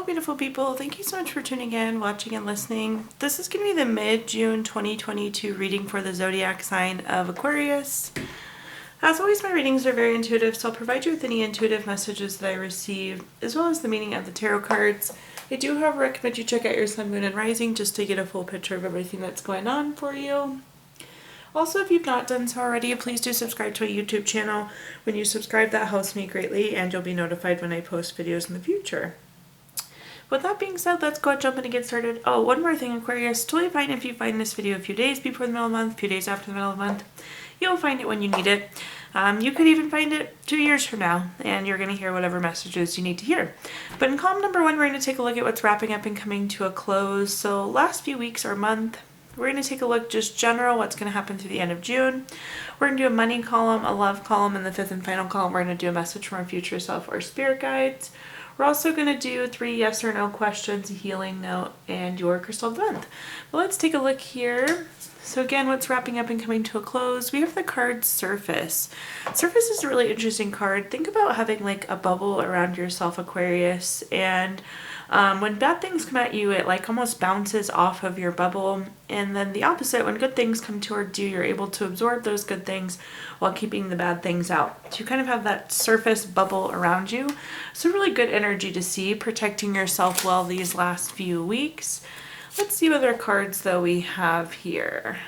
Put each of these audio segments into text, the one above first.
beautiful people. Thank you so much for tuning in, watching, and listening. This is going to be the mid-June 2022 reading for the zodiac sign of Aquarius. As always, my readings are very intuitive, so I'll provide you with any intuitive messages that I receive, as well as the meaning of the tarot cards. I do, however, recommend you check out your sun, moon, and rising just to get a full picture of everything that's going on for you. Also, if you've not done so already, please do subscribe to my YouTube channel. When you subscribe, that helps me greatly, and you'll be notified when I post videos in the future. With that being said, let's go jump in and get started. Oh, one more thing, Aquarius. Totally fine if you find this video a few days before the middle of the month, a few days after the middle of the month. You'll find it when you need it. You could even find it 2 years from now, and you're going to hear whatever messages you need to hear. But in column number 1, we're going to take a look at what's wrapping up and coming to a close. So last few weeks or month, we're going to take a look just general, what's going to happen through the end of June. We're going to do a money column, a love column, and the fifth and final column, we're going to do a message from our future self or spirit guides. We're also going to do 3 yes or no questions, a healing note, and your crystal of the month. But let's take a look here. So again, what's wrapping up and coming to a close? We have the card Surface. Surface is a really interesting card. Think about having like a bubble around yourself, Aquarius, and when bad things come at you, it like almost bounces off of your bubble. And then the opposite, when good things come towards you, you're able to absorb those good things while keeping the bad things out. So you kind of have that surface bubble around you. So really good energy to see, protecting yourself well these last few weeks. Let's see what other cards though we have here.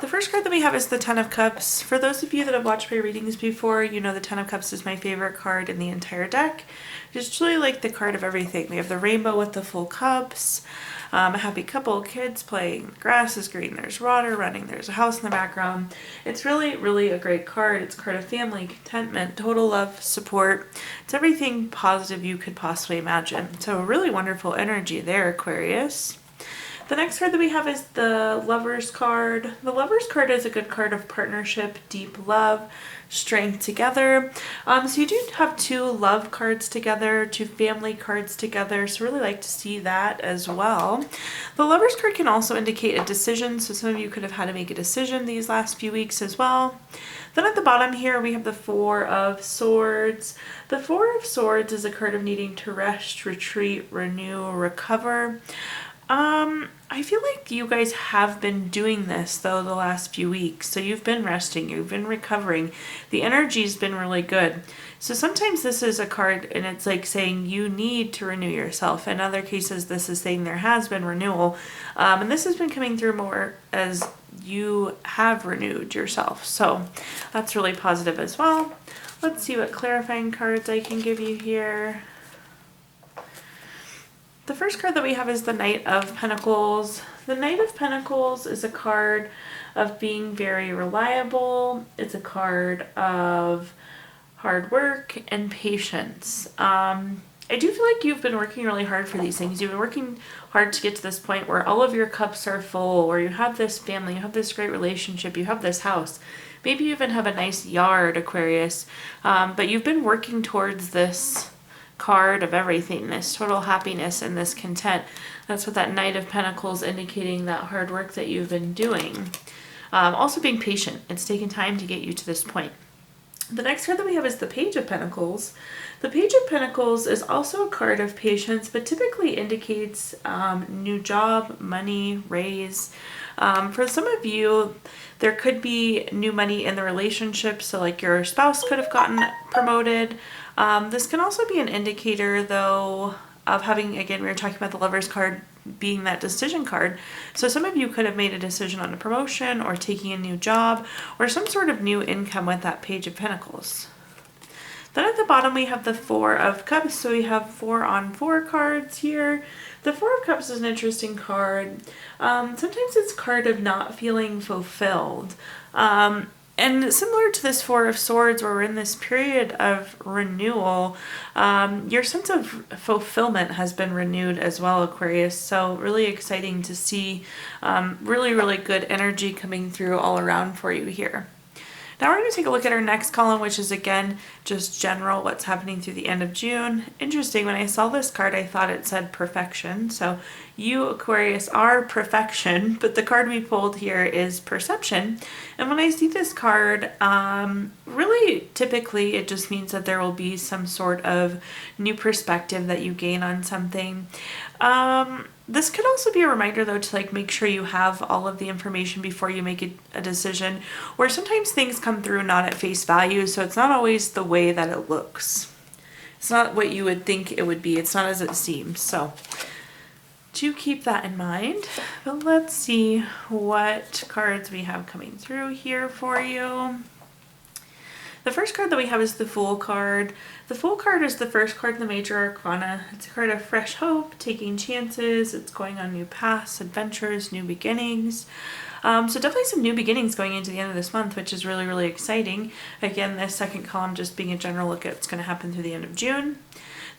The first card that we have is the Ten of Cups. For those of you that have watched my readings before, you know the Ten of Cups is my favorite card in the entire deck. Just really like the card of everything. We have the rainbow with the full cups, a happy couple, kids playing, the grass is green, there's water running, there's a house in the background. It's really, really a great card. It's a card of family, contentment, total love, support. It's everything positive you could possibly imagine. So a really wonderful energy there, Aquarius. The next card that we have is the Lover's card. The Lover's card is a good card of partnership, deep love, strength together. So you do have 2 love cards together, 2 family cards together. So really like to see that as well. The Lover's card can also indicate a decision. So some of you could have had to make a decision these last few weeks as well. Then at the bottom here, we have the Four of Swords. The Four of Swords is a card of needing to rest, retreat, renew, recover. I feel like you guys have been doing this though the last few weeks. So you've been resting, you've been recovering. The energy's been really good. So sometimes this is a card and it's like saying you need to renew yourself. In other cases, this is saying there has been renewal. And this has been coming through more as you have renewed yourself. So that's really positive as well. Let's see what clarifying cards I can give you here. The first card that we have is the Knight of Pentacles. The Knight of Pentacles is a card of being very reliable. It's a card of hard work and patience. I do feel like you've been working really hard for these things. You've been working hard to get to this point where all of your cups are full, or you have this family, you have this great relationship, you have this house. Maybe you even have a nice yard, Aquarius, but you've been working towards this card of everything, this total happiness and this content. That's what that Knight of Pentacles indicating, that hard work that you've been doing. Also being patient. It's taken time to get you to this point. The next card that we have is the Page of Pentacles. The Page of Pentacles is also a card of patience, but typically indicates new job, money, raise. For some of you, there could be new money in the relationship. So like your spouse could have gotten promoted. This can also be an indicator though of having, again, we were talking about the Lover's card being that decision card. So some of you could have made a decision on a promotion or taking a new job or some sort of new income with that Page of Pentacles. Then at the bottom we have the Four of Cups. So we have 4-on-4 cards here. The Four of Cups is an interesting card. Sometimes it's a card of not feeling fulfilled. And similar to this Four of Swords, where we're in this period of renewal, your sense of fulfillment has been renewed as well, Aquarius. So really exciting to see really, really good energy coming through all around for you here. Now we're going to take a look at our next column, which is again just general, what's happening through the end of June. Interesting, when I saw this card I thought it said perfection, so You, Aquarius, are perfection, but the card we pulled here is perception. And when I see this card, really typically it just means that there will be some sort of new perspective that you gain on something. This could also be a reminder though to like make sure you have all of the information before you make a decision, where sometimes things come through not at face value, so it's not always the way that it looks. It's not what you would think it would be. It's not as it seems. So do keep that in mind. But let's see what cards we have coming through here for you. The first card that we have is the Fool card. The Fool card is the first card in the Major Arcana. It's a card of fresh hope, taking chances. It's going on new paths, adventures, new beginnings. So definitely some new beginnings going into the end of this month, which is really, really exciting. Again, this second column just being a general look at what's going to happen through the end of June.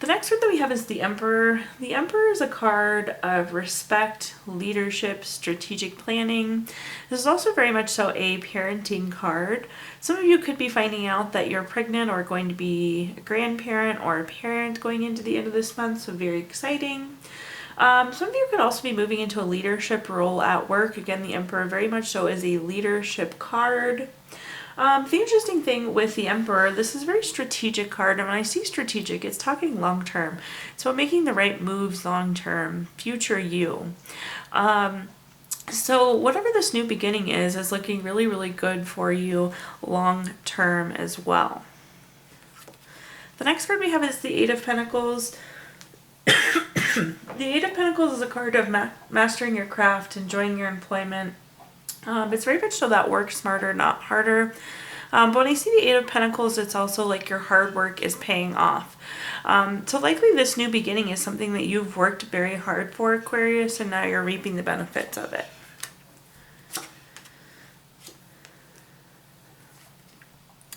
The next card that we have is the Emperor. The Emperor is a card of respect, leadership, strategic planning. This is also very much so a parenting card. Some of you could be finding out that you're pregnant or going to be a grandparent or a parent going into the end of this month, so very exciting. Some of you could also be moving into a leadership role at work. Again, the Emperor very much so is a leadership card. The interesting thing with the Emperor, this is a very strategic card, and when I see strategic, it's talking long term. It's about making the right moves long term, future you. So whatever this new beginning is looking really, really good for you long term as well. The next card we have is the Eight of Pentacles. The Eight of Pentacles is a card of mastering your craft, enjoying your employment. It's very much so that work smarter, not harder. But when I see the Eight of Pentacles, it's also like your hard work is paying off. So likely this new beginning is something that you've worked very hard for, Aquarius, and now you're reaping the benefits of it.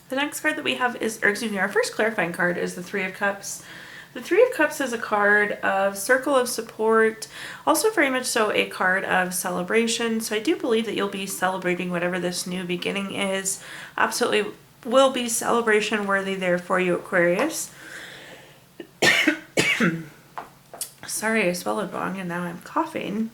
The next card that we have is, or excuse me, our first clarifying card is the Three of Cups. The Three of Cups is a card of circle of support, also very much so a card of celebration. So I do believe that you'll be celebrating whatever this new beginning is. Absolutely will be celebration worthy there for you, Aquarius. Sorry, I swallowed wrong and now I'm coughing.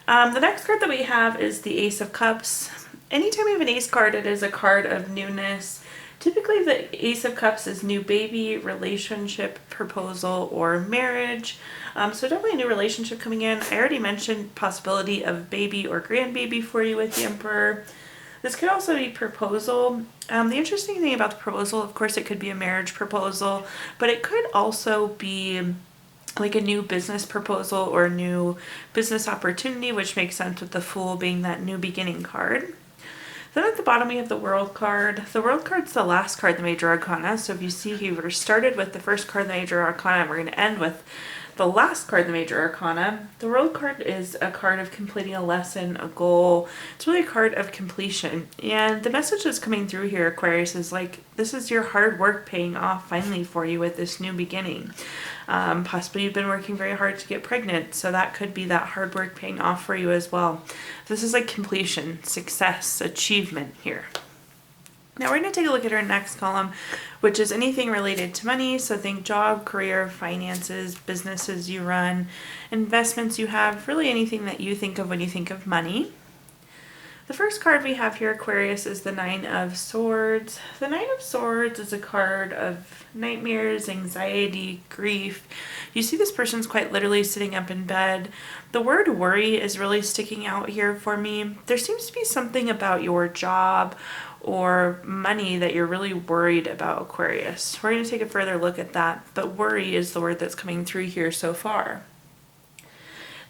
The next card that we have is the Ace of Cups. Anytime we have an ace card, it is a card of newness. Typically, the Ace of Cups is new baby, relationship, proposal, or marriage. So definitely a new relationship coming in. I already mentioned possibility of baby or grandbaby for you with the Emperor. This could also be proposal. The interesting thing about the proposal, of course, it could be a marriage proposal, but it could also be like a new business proposal or a new business opportunity, which makes sense with the Fool being that new beginning card. Then at the bottom we have the World card. The World card's the last card in the Major Arcana. So if you see here, we started with the first card in the Major Arcana, and we're going to end with the last card in the Major Arcana. The World card is a card of completing a lesson, a goal. It's really a card of completion. And the message that's coming through here, Aquarius, is like, this is your hard work paying off finally for you with this new beginning. Possibly you've been working very hard to get pregnant, so that could be that hard work paying off for you as well. This is like completion, success, achievement here. Now we're going to take a look at our next column, which is anything related to money. So think job, career, finances, businesses you run, investments you have, really anything that you think of when you think of money. The first card we have here, Aquarius, is the Nine of Swords. The Nine of Swords is a card of nightmares, anxiety, grief. You see this person's quite literally sitting up in bed. The word worry is really sticking out here for me. There seems to be something about your job or money that you're really worried about, Aquarius. We're going to take a further look at that, but worry is the word that's coming through here so far.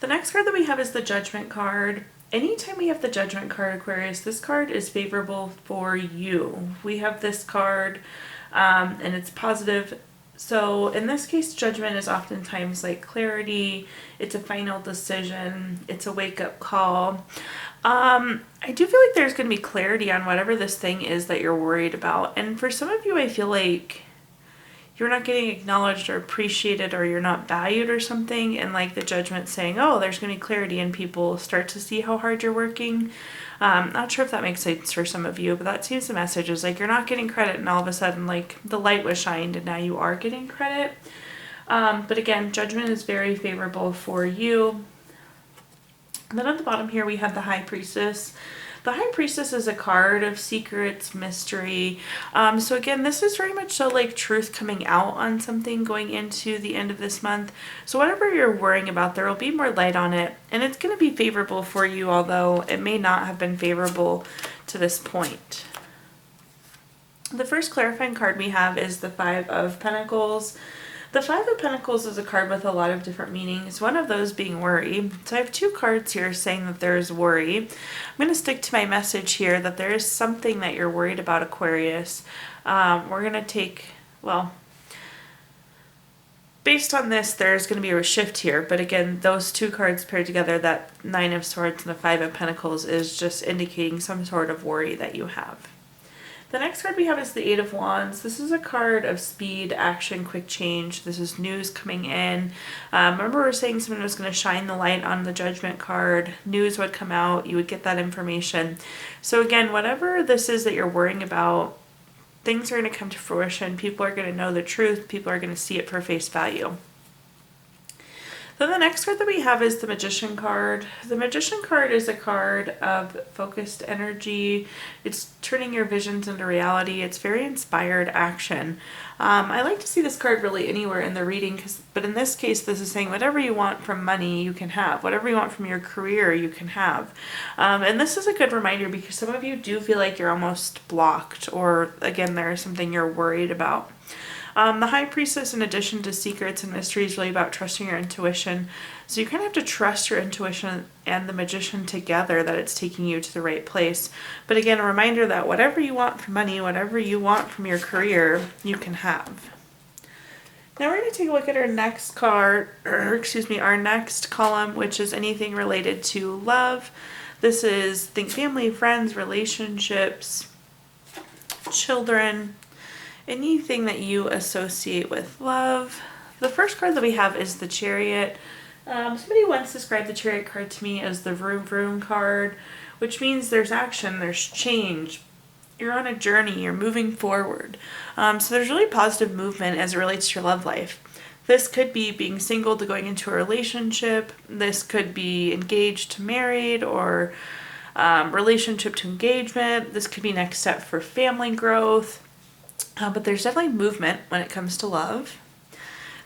The next card that we have is the Judgment card. Anytime we have the Judgment card, Aquarius, this card is favorable for you. We have this card and it's positive. So in this case, judgment is oftentimes like clarity. It's a final decision. It's a wake-up call. I do feel like there's going to be clarity on whatever this thing is that you're worried about. And for some of you, I feel like you're not getting acknowledged or appreciated, or you're not valued or something, and like the Judgment saying, oh, there's going to be clarity and people start to see how hard you're working. Not sure if that makes sense for some of you, but that seems the message is like you're not getting credit, and all of a sudden like the light was shined and now you are getting credit. But again, Judgment is very favorable for you. And then at the bottom here we have the High Priestess. The High Priestess is a card of secrets, mystery. So again, this is very much so like truth coming out on something going into the end of this month. So whatever you're worrying about, there will be more light on it. And it's going to be favorable for you, although it may not have been favorable to this point. The first clarifying card we have is the Five of Pentacles. The Five of Pentacles is a card with a lot of different meanings, one of those being worry. So I have two cards here saying that there's worry. I'm going to stick to my message here that there is something that you're worried about, Aquarius. We're going to take, well, based on this, there's going to be a shift here. But again, those two cards paired together, that Nine of Swords and the Five of Pentacles, is just indicating some sort of worry that you have. The next card we have is the Eight of Wands. This is a card of speed, action, quick change. This is news coming in. Remember we were saying someone was going to shine the light on the Judgment card. News would come out. You would get that information. So again, whatever this is that you're worrying about, things are going to come to fruition. People are going to know the truth. People are going to see it for face value. Then the next card that we have is the Magician card. The Magician card is a card of focused energy. It's turning your visions into reality. It's very inspired action. I like to see this card really anywhere in the reading, but in this case, this is saying whatever you want from money, you can have. Whatever you want from your career, you can have. And this is a good reminder because some of you do feel like you're almost blocked, or again, there is something you're worried about. The High Priestess, in addition to secrets and mysteries, is really about trusting your intuition. So you kind of have to trust your intuition and the Magician together, that it's taking you to the right place. But again, a reminder that whatever you want from money, whatever you want from your career, you can have. Now we're going to take a look at our next card, our next column, which is anything related to love. This is think family, friends, relationships, children, anything that you associate with love. The first card that we have is the Chariot. Somebody once described the Chariot card to me as the vroom vroom card, which means there's action, there's change. You're on a journey, you're moving forward. So there's really positive movement as it relates to your love life. This could be being single to going into a relationship. This could be engaged to married, or relationship to engagement. This could be next step for family growth. But there's definitely movement when it comes to love.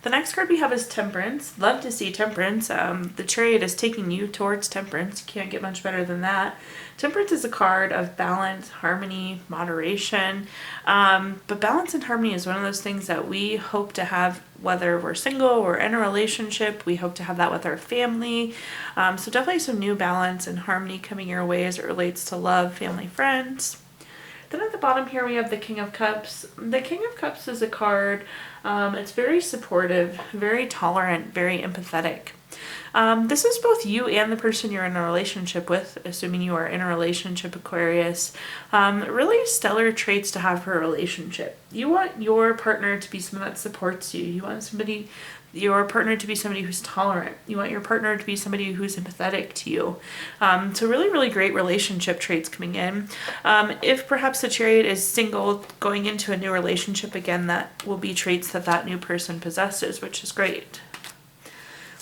The next card we have is Temperance. Love to see Temperance. The Chariot is taking you towards Temperance. Can't get much better than that. Temperance is a card of balance, harmony, moderation. But balance and harmony is one of those things that we hope to have, whether we're single or in a relationship. We hope to have that with our family. So definitely some new balance and harmony coming your way as it relates to love, family, friends. Then at the bottom here we have the King of Cups. The King of Cups is a card, it's very supportive, very tolerant, very empathetic. This is both you and the person you're in a relationship with, assuming you are in a relationship, Aquarius. Really stellar traits to have for a relationship. You want your partner to be someone that supports you. You want your partner to be somebody who's tolerant. You want your partner to be somebody who's empathetic to you. So really, really great relationship traits coming in. If perhaps the Chariot is single going into a new relationship, again, that will be traits that that new person possesses, which is great.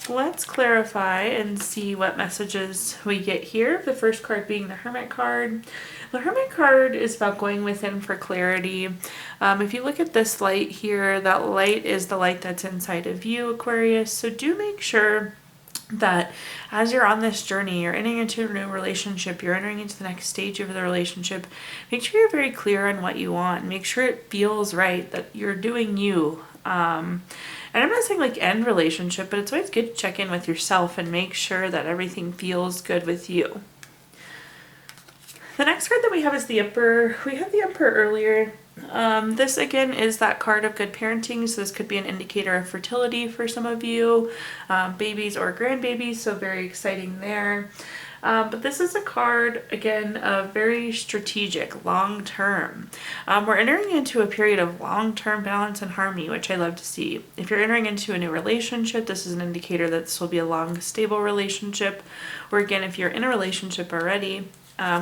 Let's clarify and see what messages we get here. The first card being the Hermit card. The Hermit card is about going within for clarity. If you look at this light here, that light is the light that's inside of you, Aquarius. So do make sure that as you're on this journey, you're entering into a new relationship, you're entering into the next stage of the relationship, make sure you're very clear on what you want. Make sure it feels right, that you're doing you. And I'm not saying like end relationship, but it's always good to check in with yourself and make sure that everything feels good with you. The next card that we have is the Emperor. We had the Emperor earlier. This again is that card of good parenting, so this could be an indicator of fertility for some of you, babies or grandbabies, so very exciting there. But this is a card, again, of very strategic, long-term. We're entering into a period of long-term balance and harmony, which I love to see. If you're entering into a new relationship, this is an indicator that this will be a long, stable relationship. Or again, if you're in a relationship already,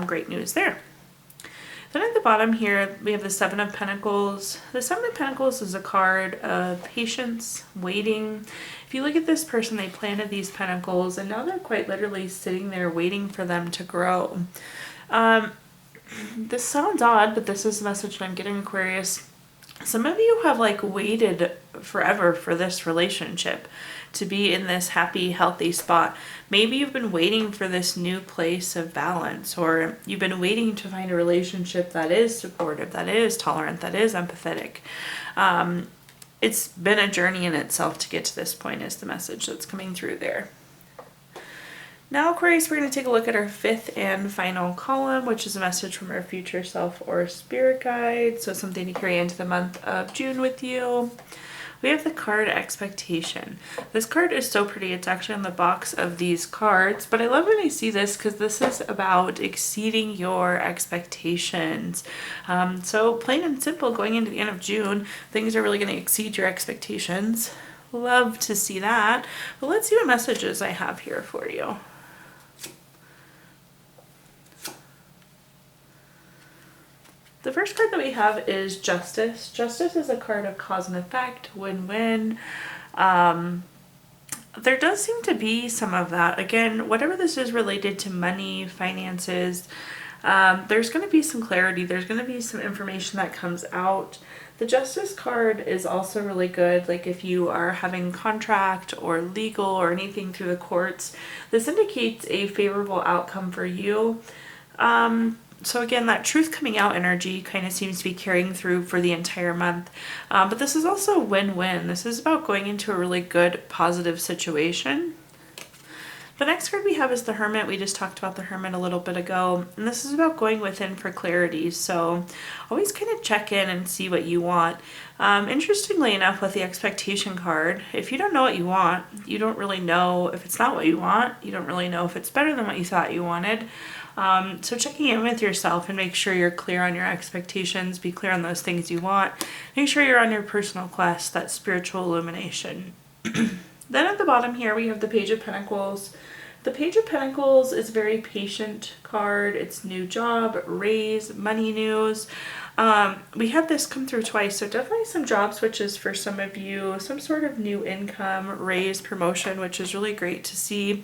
great news there. Then at the bottom here, we have the Seven of Pentacles. The Seven of Pentacles is a card of patience, waiting. If you look at this person, they planted these pentacles and now they're quite literally sitting there waiting for them to grow. This sounds odd, but this is the message I'm getting, Aquarius. Some of you have like waited forever for this relationship to be in this happy, healthy spot. Maybe you've been waiting for this new place of balance, or you've been waiting to find a relationship that is supportive, that is tolerant, that is empathetic. It's been a journey in itself to get to this point is the message that's coming through there. Now, Aquarius, we're going to take a look at our fifth and final column, which is a message from our future self or spirit guide. So something to carry into the month of June with you. We have the card Expectation. This card is so pretty. It's actually on the box of these cards, but I love when I see this because this is about exceeding your expectations. So plain and simple, going into the end of June, things are really going to exceed your expectations. Love to see that. But let's see what messages I have here for you. The first card that we have is Justice. Justice is a card of cause and effect, win-win. There does seem to be some of that. Again, whatever this is related to money, finances, there's going to be some clarity. There's going to be some information that comes out. The Justice card is also really good, like if you are having contract or legal or anything through the courts, this indicates a favorable outcome for you. So again, that truth coming out energy kind of seems to be carrying through for the entire month. But this is also win-win. This is about going into a really good, positive situation. The next card we have is the Hermit. We just talked about the Hermit a little bit ago. And this is about going within for clarity. So always kind of check in and see what you want. Interestingly enough, with the Expectation card, if you don't know what you want, you don't really know if it's not what you want. You don't really know if it's better than what you thought you wanted. So checking in with yourself and make sure you're clear on your expectations, be clear on those things you want. Make sure you're on your personal quest, that spiritual illumination. Then at the bottom here, we have the Page of Pentacles. The Page of Pentacles is a very patient card. It's new job, raise, money news. We had this come through twice, so definitely some job switches for some of you, some sort of new income, raise, promotion, which is really great to see.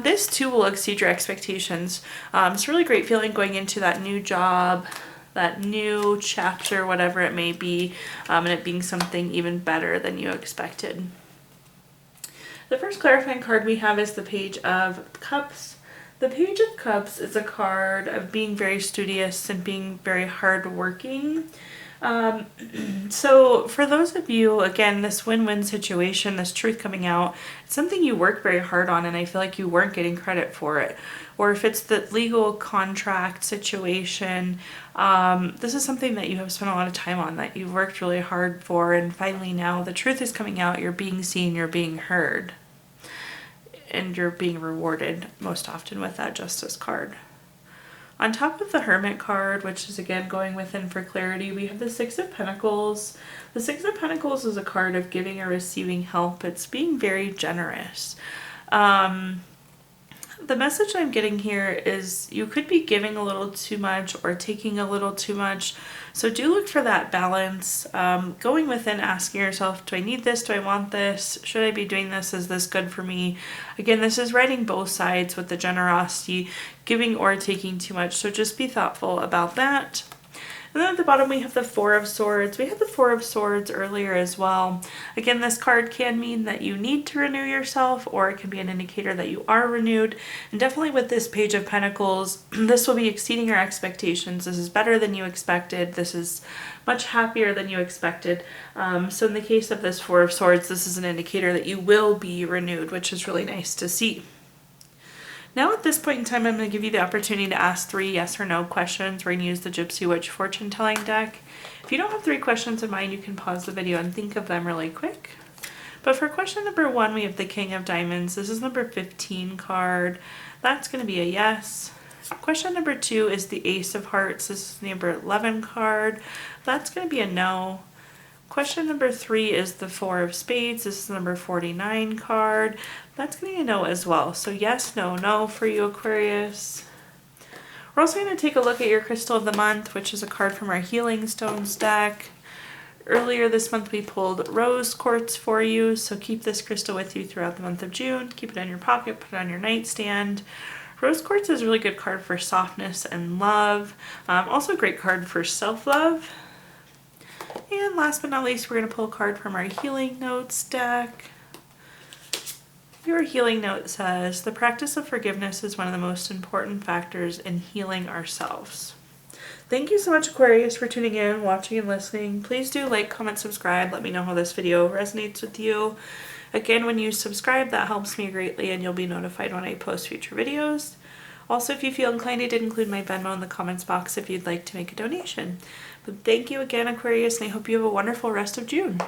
This too will exceed your expectations. It's a really great feeling going into that new job, that new chapter, whatever it may be, and it being something even better than you expected. The first clarifying card we have is the Page of Cups. The Page of Cups is a card of being very studious and being very hardworking. So for those of you, again, this win-win situation, this truth coming out, it's something you work very hard on and I feel like you weren't getting credit for it. Or if it's the legal contract situation, this is something that you have spent a lot of time on, that you've worked really hard for, and finally now the truth is coming out, you're being seen, you're being heard, and you're being rewarded most often with that Justice card. On top of the Hermit card, which is again going within for clarity, we have the Six of Pentacles. The Six of Pentacles is a card of giving or receiving help. It's being very generous. The message I'm getting here is you could be giving a little too much or taking a little too much. So do look for that balance. Going within, asking yourself, do I need this? Do I want this? Should I be doing this? Is this good for me? Again, this is writing both sides with the generosity, giving or taking too much. So just be thoughtful about that. And then at the bottom we have the Four of Swords. We had the Four of Swords earlier as well. Again, this card can mean that you need to renew yourself, or it can be an indicator that you are renewed. And definitely with this Page of Pentacles, this will be exceeding your expectations. This is better than you expected. This is much happier than you expected. So in the case of this Four of Swords, this is an indicator that you will be renewed, which is really nice to see. Now at this point in time, I'm going to give you the opportunity to ask 3 yes or no questions. We're going to use the Gypsy Witch fortune telling deck. If you don't have 3 questions in mind, you can pause the video and think of them really quick. But for question number 1, we have the King of Diamonds. This is number 15 card. That's going to be a yes. Question number 2 is the Ace of Hearts. This is number 11 card. That's going to be a no. Question number 3 is the Four of Spades. This is number 49 card. That's going to be a no as well. So yes, no, no for you, Aquarius. We're also going to take a look at your crystal of the month, which is a card from our Healing Stones deck. Earlier this month we pulled rose quartz for you, so keep this crystal with you throughout the month of June. Keep it in your pocket, put it on your nightstand. Rose quartz is a really good card for softness and love. Also a great card for self-love. And last but not least, we're going to pull a card from our Healing Notes deck. Your healing note says, the practice of forgiveness is one of the most important factors in healing ourselves. Thank you so much, Aquarius, for tuning in, watching, and listening. Please do like, comment, subscribe. Let me know how this video resonates with you. Again, when you subscribe, that helps me greatly, and you'll be notified when I post future videos. Also, if you feel inclined, I did include my Venmo in the comments box if you'd like to make a donation. But thank you again, Aquarius, and I hope you have a wonderful rest of June.